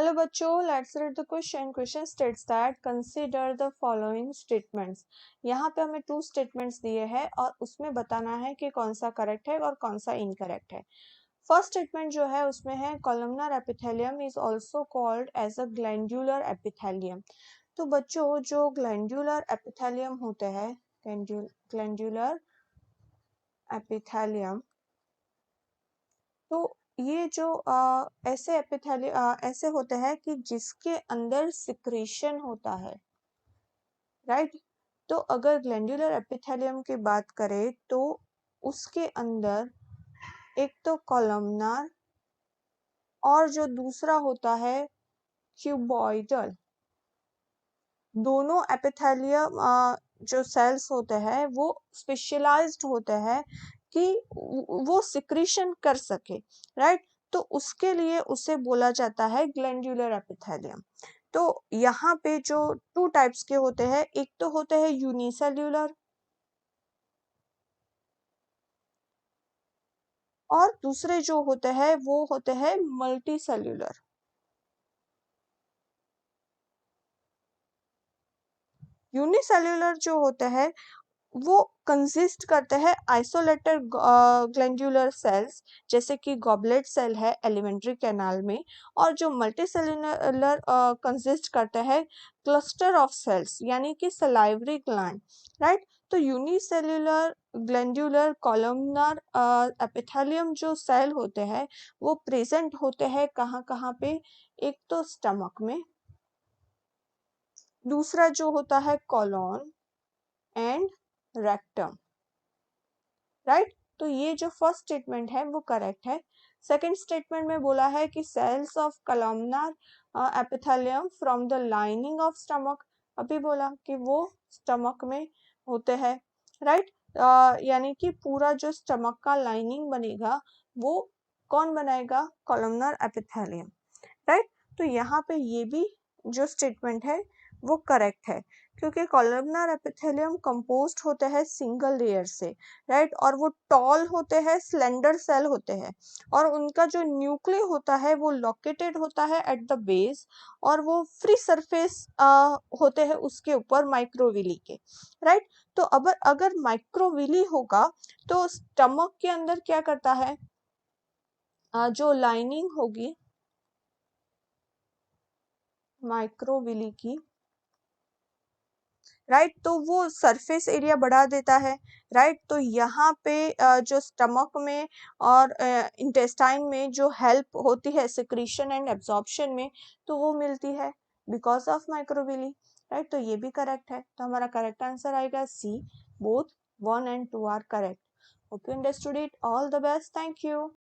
Hello बच्चों, let's read the question. Question states that consider the following statements. यहाँ पे हमें 2 स्टेटमेंट्स दिए हैं और उसमें बताना है कि कौन सा करेक्ट है और कौन सा इनकरेक्ट है. फर्स्ट स्टेटमेंट जो है उसमें है columnar epithelium is also called as a glandular epithelium. तो बच्चों, जो ग्लैंडुलर एपिथेलियम होते हैं, ग्लैंडुलर एपिथेलियम, तो ये जो ऐसे होते हैं कि जिसके अंदर सिक्रीशन होता है, राइट. तो अगर ग्लैंडुलर एपिथेलियम की बात करें तो उसके अंदर एक तो कॉलमनार और जो दूसरा होता है क्यूबॉइडल. दोनों एपिथेलियम जो सेल्स होते हैं वो स्पेशलाइज्ड होते हैं कि वो सिक्रीशन कर सके, राइट. तो उसके लिए उसे बोला जाता है ग्लैंडुलर एपिथेलियम. तो यहाँ पे जो 2 टाइप्स के होते हैं, एक तो होते हैं यूनिसेल्यूलर और दूसरे जो होते हैं वो होते हैं मल्टी सेल्यूलर. यूनिसेल्यूलर जो होते हैं वो कंसिस्ट करते हैं आइसोलेटेड ग्लैंडुलर सेल्स, जैसे कि गॉबलेट सेल है एलिमेंट्री कैनाल में, और जो मल्टी सेल्यूलर कंसिस्ट करते हैं क्लस्टर ऑफ सेल्स यानी कि सलाइवरी ग्लैंड, राइट. तो यूनिसेल्यूलर ग्लैंडुलर कॉलमनार एपिथेलियम जो सेल होते हैं वो प्रेजेंट होते हैं कहाँ कहाँ पे. एक तो स्टमक में, दूसरा जो होता है कॉलोन एंड रेक्टम, राइट. तो ये जो फर्स्ट स्टेटमेंट है वो करेक्ट है. सेकंड स्टेटमेंट में बोला है कि cells of columnar epithelium from the lining of stomach. अभी बोला कि वो स्टमक में होते हैं, राइट. यानी कि पूरा जो स्टमक का लाइनिंग बनेगा वो कौन बनाएगा? Columnar epithelium, right. तो यहाँ पे ये भी जो स्टेटमेंट है वो करेक्ट है, क्योंकि कॉलमनार एपिथेलियम कंपोज्ड होते हैं सिंगल लेयर से, राइट. और वो टॉल होते हैं, स्लेंडर सेल होते हैं, और उनका जो न्यूक्लिय होता है वो लोकेटेड होता है एट द बेस, और वो फ्री सरफेस होते हैं उसके ऊपर माइक्रोविली के, राइट. तो अगर माइक्रोविली होगा तो स्टमक के अंदर क्या करता है, जो लाइनिंग होगी माइक्रोविली की, राइट, तो वो सरफेस एरिया बढ़ा देता है, राइट. तो यहाँ पे जो स्टमक में और इंटेस्टाइन में जो हेल्प होती है सिक्रीशन एंड एब्जॉर्प्शन में, तो वो मिलती है बिकॉज ऑफ माइक्रोविली, राइट. तो ये भी करेक्ट है. तो हमारा करेक्ट आंसर आएगा C. Both 1 and 2 are correct. Hope you understood it. All the best. Thank you.